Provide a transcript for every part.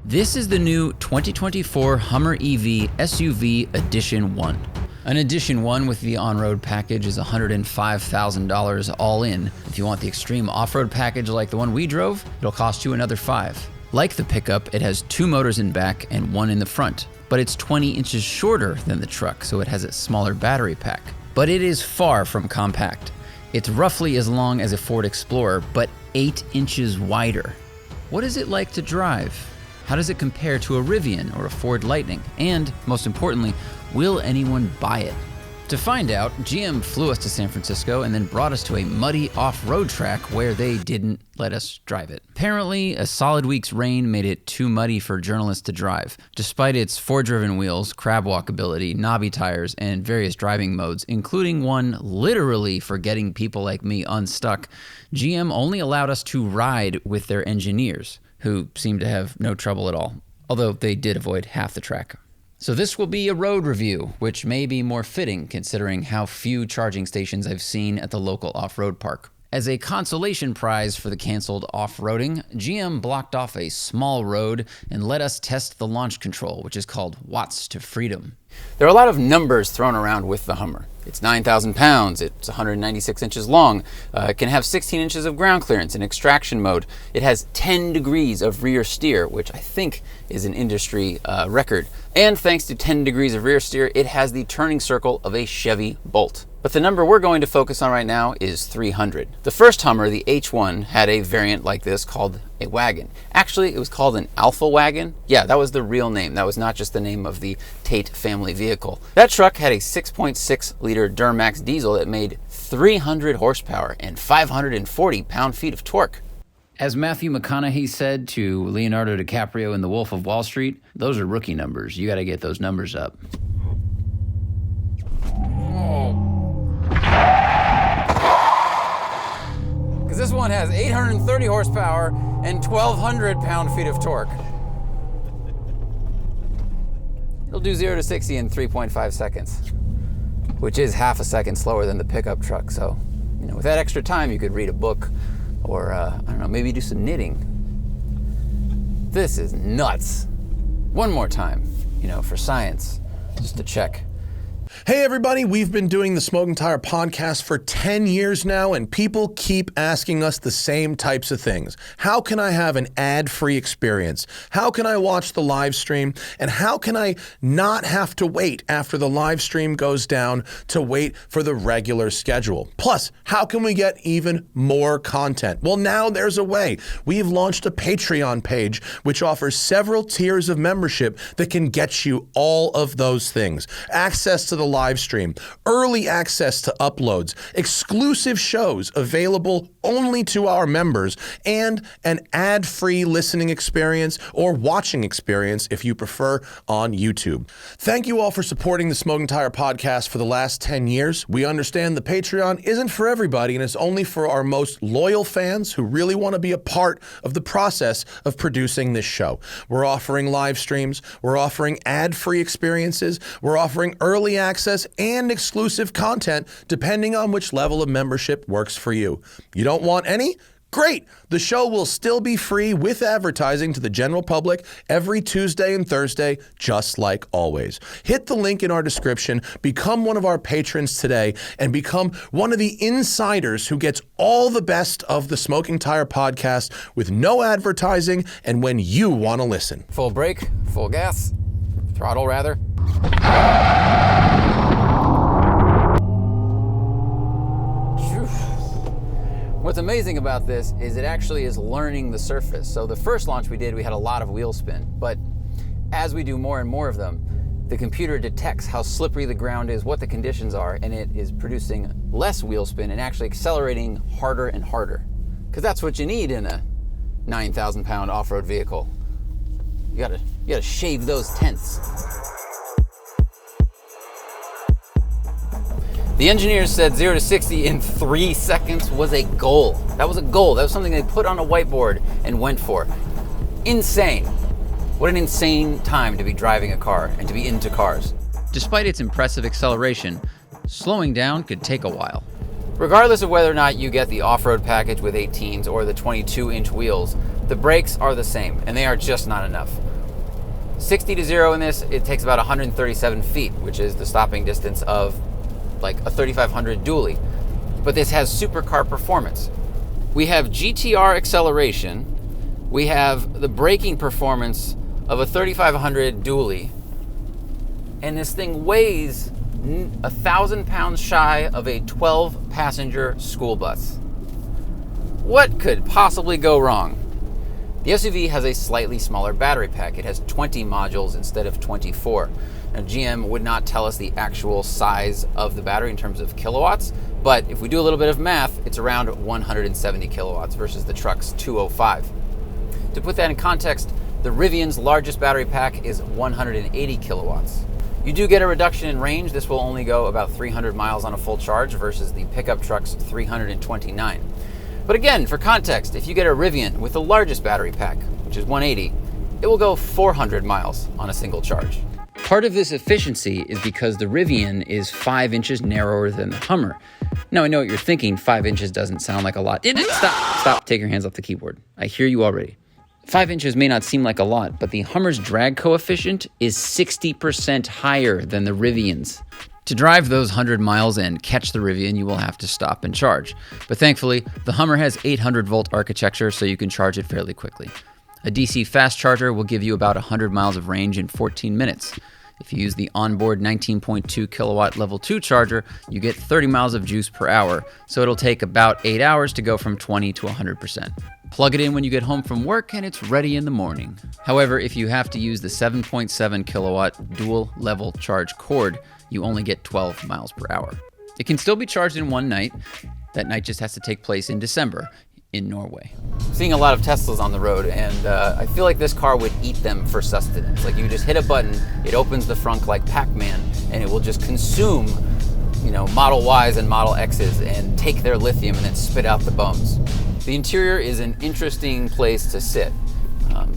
This is the new 2024 Hummer EV SUV Edition 1. An Edition 1 with the on-road package is $105,000 all in. If you want the extreme off-road package like the one we drove, it'll cost you another $5,000. Like the pickup, it has 2 motors in back and 1 in the front, but it's 20 inches shorter than the truck, so it has a smaller battery pack. But it is far from compact. It's roughly as long as a Ford Explorer, but 8 inches wider. What is it like to drive? How does it compare to a Rivian or a Ford Lightning? And, most importantly, will anyone buy it? To find out, GM flew us to San Francisco and then brought us to a muddy off-road track where they didn't let us drive it. Apparently, a solid week's rain made it too muddy for journalists to drive. Despite its Ford-driven wheels, crab walk ability, knobby tires, and various driving modes, including one literally for getting people like me unstuck, GM only allowed us to ride with their engineers, who seemed to have no trouble at all, although they did avoid half the track. So this will be a road review, which may be more fitting considering how few charging stations I've seen at the local off-road park. As a consolation prize for the canceled off-roading, GM blocked off a small road and let us test the launch control, which is called Watts to Freedom. There are a lot of numbers thrown around with the Hummer. It's 9,000 pounds, it's 196 inches long, it can have 16 inches of ground clearance in extraction mode. It has 10 degrees of rear steer, which I think is an industry record. And thanks to 10 degrees of rear steer, it has the turning circle of a Chevy Bolt. But the number we're going to focus on right now is 300. The first Hummer, the H1, had a variant like this called a wagon. Actually, it was called an Alpha Wagon. Yeah, that was the real name. That was not just the name of the Tate family vehicle. That truck had a 6.6 liter Duramax diesel that made 300 horsepower and 540 pound-feet of torque. As Matthew McConaughey said to Leonardo DiCaprio in The Wolf of Wall Street, those are rookie numbers. You got to get those numbers up. Because this one has 830 horsepower and 1,200 pound-feet of torque. It'll do 0 to 60 in 3.5 seconds, which is half a second slower than the pickup truck. So, with that extra time, you could read a book or, maybe do some knitting. This is nuts. One more time, for science, just to check. Hey everybody, we've been doing the Smoking Tire podcast for 10 years now, and people keep asking us the same types of things. How can I have an ad-free experience? How can I watch the live stream? And how can I not have to wait after the live stream goes down to wait for the regular schedule? Plus, how can we get even more content? Well, now there's a way. We've launched a Patreon page, which offers several tiers of membership that can get you all of those things. Access to the live stream, early access to uploads, exclusive shows available only to our members, and an ad-free listening experience or watching experience if you prefer on YouTube. Thank you all for supporting the Smoking Tire podcast for the last 10 years. We understand the Patreon isn't for everybody and it's only for our most loyal fans who really want to be a part of the process of producing this show. We're offering live streams, we're offering ad-free experiences, we're offering early access and exclusive content depending on which level of membership works for you. You don't want any? Great! The show will still be free with advertising to the general public every Tuesday and Thursday, just like always. Hit the link in our description, become one of our patrons today, and become one of the insiders who gets all the best of the Smoking Tire podcast with no advertising and when you want to listen. Full brake, full gas, throttle rather. What's amazing about this is it actually is learning the surface. So the first launch we did, we had a lot of wheel spin, but as we do more and more of them, the computer detects how slippery the ground is, what the conditions are, and it is producing less wheel spin and actually accelerating harder and harder. Because that's what you need in a 9,000 pound off-road vehicle. You gotta shave those tenths. The engineers said 0 to 60 in 3 seconds was a goal. That was a goal. That was something they put on a whiteboard and went for. Insane. What an insane time to be driving a car and to be into cars. Despite its impressive acceleration, slowing down could take a while. Regardless of whether or not you get the off-road package with 18s or the 22-inch wheels, the brakes are the same, and they are just not enough. 60 to 0 in this, it takes about 137 feet, which is the stopping distance of like a 3500 dually. But this has supercar performance. We have GTR acceleration. We have the braking performance of a 3500 dually. And this thing weighs 1,000 pounds shy of a 12-passenger school bus. What could possibly go wrong? The SUV has a slightly smaller battery pack. It has 20 modules instead of 24. Now, GM would not tell us the actual size of the battery in terms of kilowatts, but if we do a little bit of math, it's around 170 kilowatts versus the truck's 205. To put that in context, the Rivian's largest battery pack is 180 kilowatts. You do get a reduction in range. This will only go about 300 miles on a full charge versus the pickup truck's 329. But again, for context, if you get a Rivian with the largest battery pack, which is 180, it will go 400 miles on a single charge. Part of this efficiency is because the Rivian is 5 inches narrower than the Hummer. Now, I know what you're thinking, 5 inches doesn't sound like a lot. Stop, take your hands off the keyboard. I hear you already. 5 inches may not seem like a lot, but the Hummer's drag coefficient is 60% higher than the Rivian's. To drive those 100 miles and catch the Rivian, you will have to stop and charge. But thankfully, the Hummer has 800-volt architecture, so you can charge it fairly quickly. A DC fast charger will give you about 100 miles of range in 14 minutes. If you use the onboard 19.2 kilowatt level 2 charger, you get 30 miles of juice per hour, so it'll take about 8 hours to go from 20 to 100%. Plug it in when you get home from work and it's ready in the morning. However, if you have to use the 7.7 kilowatt dual level charge cord, you only get 12 miles per hour. It can still be charged in one night. That night just has to take place in December in Norway. Seeing a lot of Teslas on the road, and I feel like this car would eat them for sustenance. Like, you just hit a button, it opens the frunk like Pac-Man, and it will just consume, Model Ys and Model X's and take their lithium and then spit out the bones. The interior is an interesting place to sit.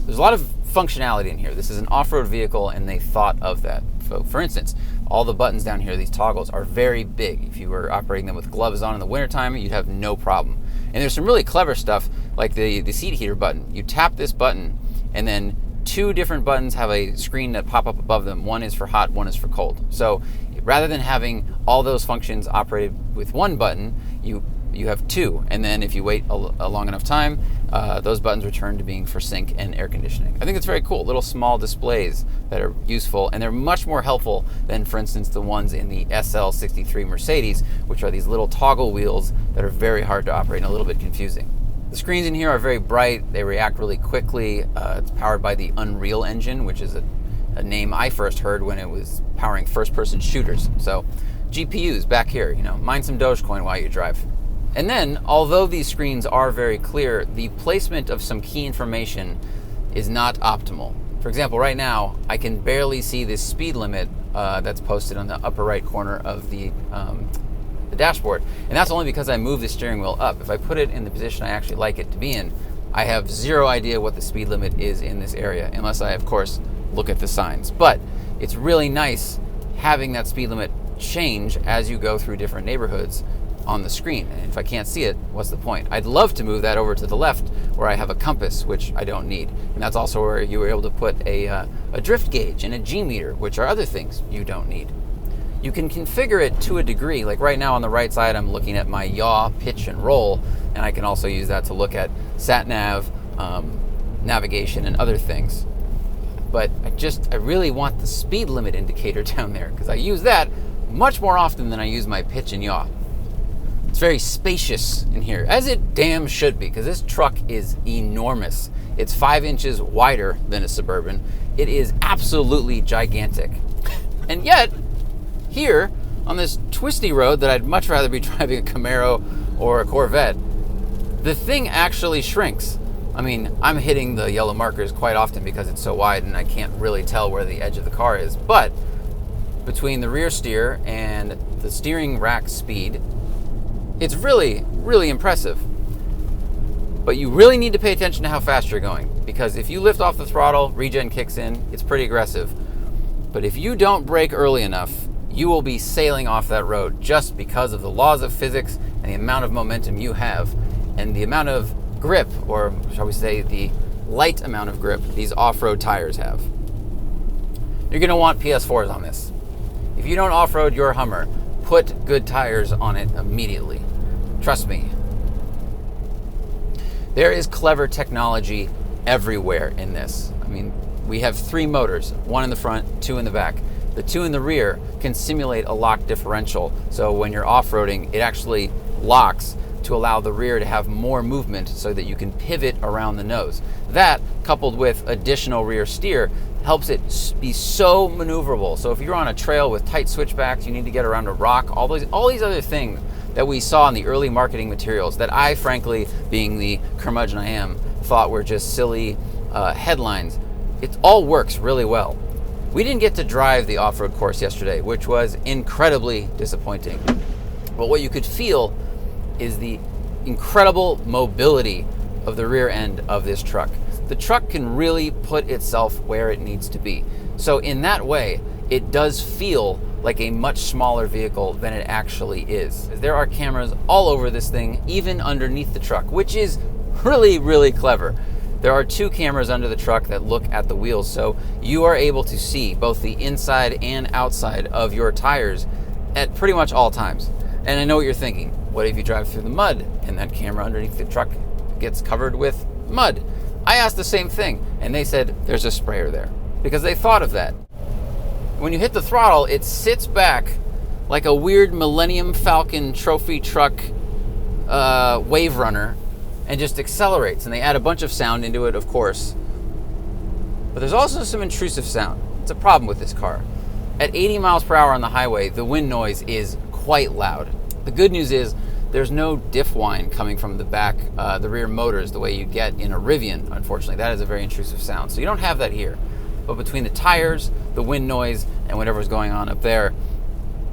There's a lot of functionality in here. This is an off-road vehicle, and they thought of that. So, for instance, all the buttons down here, these toggles, are very big. If you were operating them with gloves on in the wintertime, you'd have no problem. And there's some really clever stuff, like the seat heater button. You tap this button, and then 2 different buttons have a screen that pop up above them. One is for hot, one is for cold. So rather than having all those functions operated with one button, you have 2, and then if you wait a long enough time, those buttons return to being for sync and air conditioning. I think it's very cool. Little small displays that are useful, and they're much more helpful than, for instance, the ones in the SL63 Mercedes, which are these little toggle wheels that are very hard to operate and a little bit confusing. The screens in here are very bright. They react really quickly. It's powered by the Unreal Engine, which is a name I first heard when it was powering first-person shooters. So GPUs back here, mine some Dogecoin while you drive. And then, although these screens are very clear, the placement of some key information is not optimal. For example, right now, I can barely see this speed limit that's posted on the upper right corner of the dashboard. And that's only because I moved the steering wheel up. If I put it in the position I actually like it to be in, I have zero idea what the speed limit is in this area, unless I, of course, look at the signs. But it's really nice having that speed limit change as you go through different neighborhoods on the screen. And if I can't see it, what's the point? I'd love to move that over to the left where I have a compass, which I don't need. And that's also where you were able to put a drift gauge and a G meter, which are other things you don't need. You can configure it to a degree. Like right now on the right side, I'm looking at my yaw, pitch, and roll, and I can also use that to look at sat nav, navigation, and other things. But I really want the speed limit indicator down there, because I use that much more often than I use my pitch and yaw. It's very spacious in here, as it damn should be, because this truck is enormous. It's 5 inches wider than a Suburban. It is absolutely gigantic. And yet, here, on this twisty road that I'd much rather be driving a Camaro or a Corvette, the thing actually shrinks. I mean, I'm hitting the yellow markers quite often because it's so wide and I can't really tell where the edge of the car is. But between the rear steer and the steering rack speed, it's really, really impressive. But you really need to pay attention to how fast you're going, because if you lift off the throttle, regen kicks in, it's pretty aggressive. But if you don't brake early enough, you will be sailing off that road just because of the laws of physics and the amount of momentum you have and the amount of grip, or shall we say the light amount of grip, these off-road tires have. you're gonna want PS4s on this. If you don't off-road your Hummer, put good tires on it immediately. Trust me. There is clever technology everywhere in this. I mean, we have 3 motors, 1 in the front, 2 in the back. The 2 in the rear can simulate a lock differential. So when you're off-roading, it actually locks to allow the rear to have more movement so that you can pivot around the nose. That, coupled with additional rear steer, helps it be so maneuverable. So if you're on a trail with tight switchbacks, you need to get around a rock, all these other things that we saw in the early marketing materials that I, frankly, being the curmudgeon I am, thought were just silly headlines. It all works really well. We didn't get to drive the off-road course yesterday, which was incredibly disappointing. But what you could feel is the incredible mobility of the rear end of this truck. The truck can really put itself where it needs to be. So in that way, it does feel like a much smaller vehicle than it actually is. There are cameras all over this thing, even underneath the truck, which is really, really clever. There are 2 cameras under the truck that look at the wheels, so you are able to see both the inside and outside of your tires at pretty much all times. And I know what you're thinking. What if you drive through the mud and that camera underneath the truck gets covered with mud? I asked the same thing, and they said there's a sprayer there, because they thought of that. When you hit the throttle, it sits back like a weird Millennium Falcon trophy truck wave runner and just accelerates. And they add a bunch of sound into it, of course. But there's also some intrusive sound. It's a problem with this car. At 80 miles per hour on the highway, the wind noise is quite loud. The good news is there's no diff whine coming from the back, the rear motors, the way you get in a Rivian, unfortunately. That is a very intrusive sound. So you don't have that here. But between the tires, the wind noise, and whatever's going on up there,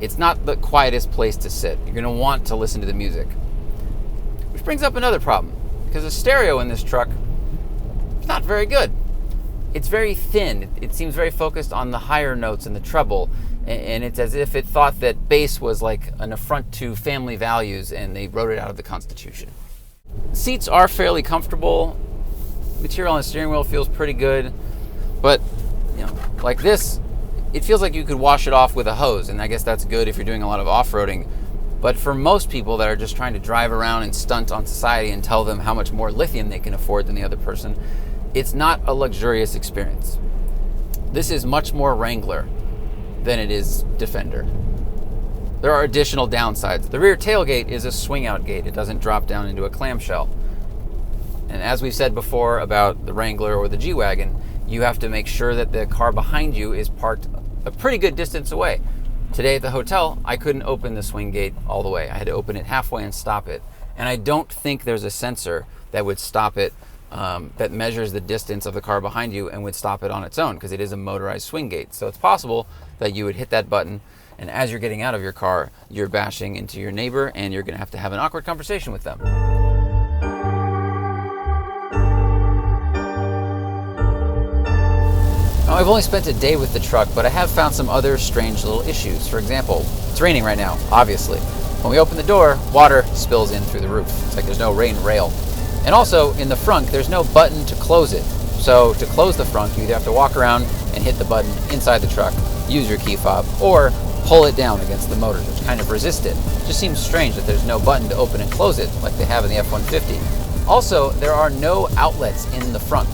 it's not the quietest place to sit. You're going to want to listen to the music. Which brings up another problem, because the stereo in this truck is not very good. It's very thin. It seems very focused on the higher notes and the treble, and it's as if it thought that bass was like an affront to family values, and they wrote it out of the Constitution. Seats are fairly comfortable. Material on the steering wheel feels pretty good, but like this, it feels like you could wash it off with a hose, and I guess that's good if you're doing a lot of off-roading. But for most people that are just trying to drive around and stunt on society and tell them how much more lithium they can afford than the other person, it's not a luxurious experience. This is much more Wrangler than it is Defender. There are additional downsides. The rear tailgate is a swing-out gate. It doesn't drop down into a clamshell. And as we've said before about the Wrangler or the G-Wagon, you have to make sure that the car behind you is parked a pretty good distance away. Today at the hotel, I couldn't open the swing gate all the way. I had to open it halfway and stop it. And I don't think there's a sensor that would stop it, that measures the distance of the car behind you and would stop it on its own, because it is a motorized swing gate. So it's possible that you would hit that button, and as you're getting out of your car, you're bashing into your neighbor, and you're going to have an awkward conversation with them. Now, I've only spent a day with the truck, but I have found some other strange little issues. For example, it's raining right now, obviously. When we open the door, water spills in through the roof. It's like there's no rain rail. And also, in the frunk, there's no button to close it. So to close the frunk, you either have to walk around and hit the button inside the truck, use your key fob, or pull it down against the motors, which kind of resist it. It just seems strange that there's no button to open and close it like they have in the F-150. Also, there are no outlets in the frunk.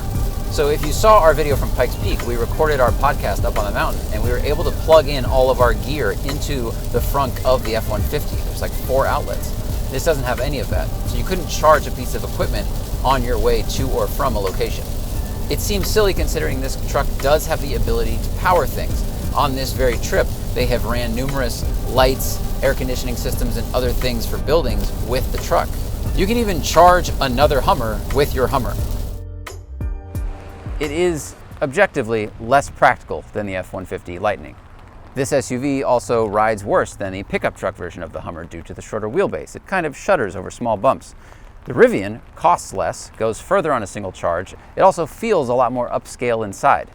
So if you saw our video from Pikes Peak, we recorded our podcast up on the mountain, and we were able to plug in all of our gear into the frunk of the F-150. There's like 4 outlets. This doesn't have any of that. So you couldn't charge a piece of equipment on your way to or from a location. It seems silly considering this truck does have the ability to power things. On this very trip, they have ran numerous lights, air conditioning systems, and other things for buildings with the truck. You can even charge another Hummer with your Hummer. It is objectively less practical than the F-150 Lightning. This SUV also rides worse than the pickup truck version of the Hummer due to the shorter wheelbase. It kind of shudders over small bumps. The Rivian costs less, goes further on a single charge. It also feels a lot more upscale inside.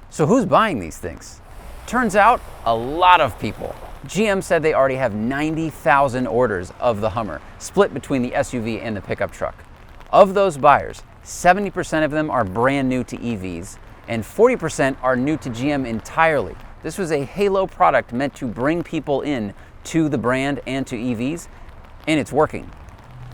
So who's buying these things? Turns out, a lot of people. GM said they already have 90,000 orders of the Hummer, split between the SUV and the pickup truck. Of those buyers, 70% of them are brand new to EVs, and 40% are new to GM entirely. This was a halo product meant to bring people in to the brand and to EVs, and it's working.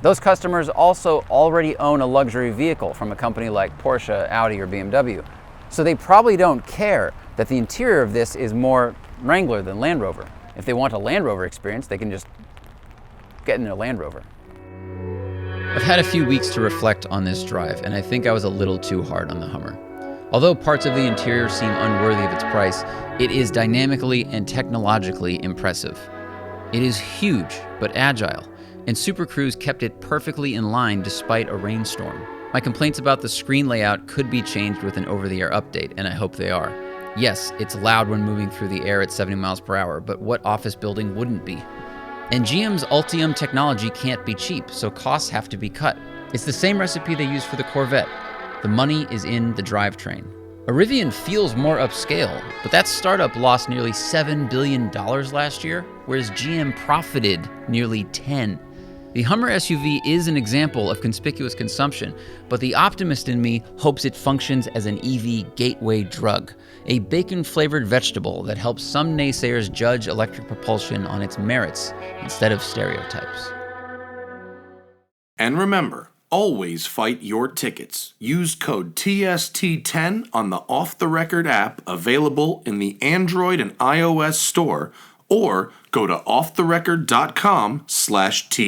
Those customers also already own a luxury vehicle from a company like Porsche, Audi, or BMW. So they probably don't care that the interior of this is more Wrangler than Land Rover. If they want a Land Rover experience, they can just get in a Land Rover. I've had a few weeks to reflect on this drive, and I think I was a little too hard on the Hummer. Although parts of the interior seem unworthy of its price, it is dynamically and technologically impressive. It is huge, but agile, and Super Cruise kept it perfectly in line despite a rainstorm. My complaints about the screen layout could be changed with an over-the-air update, and I hope they are. Yes, it's loud when moving through the air at 70 miles per hour, but what office building wouldn't be? And GM's Ultium technology can't be cheap, so costs have to be cut. It's the same recipe they use for the Corvette. The money is in the drivetrain. A Rivian feels more upscale, but that startup lost nearly $7 billion last year, whereas GM profited nearly 10. The Hummer SUV is an example of conspicuous consumption, but the optimist in me hopes it functions as an EV gateway drug, a bacon-flavored vegetable that helps some naysayers judge electric propulsion on its merits instead of stereotypes. And remember, always fight your tickets. Use code TST10 on the Off the Record app available in the Android and iOS store, or go to offtherecord.com/T.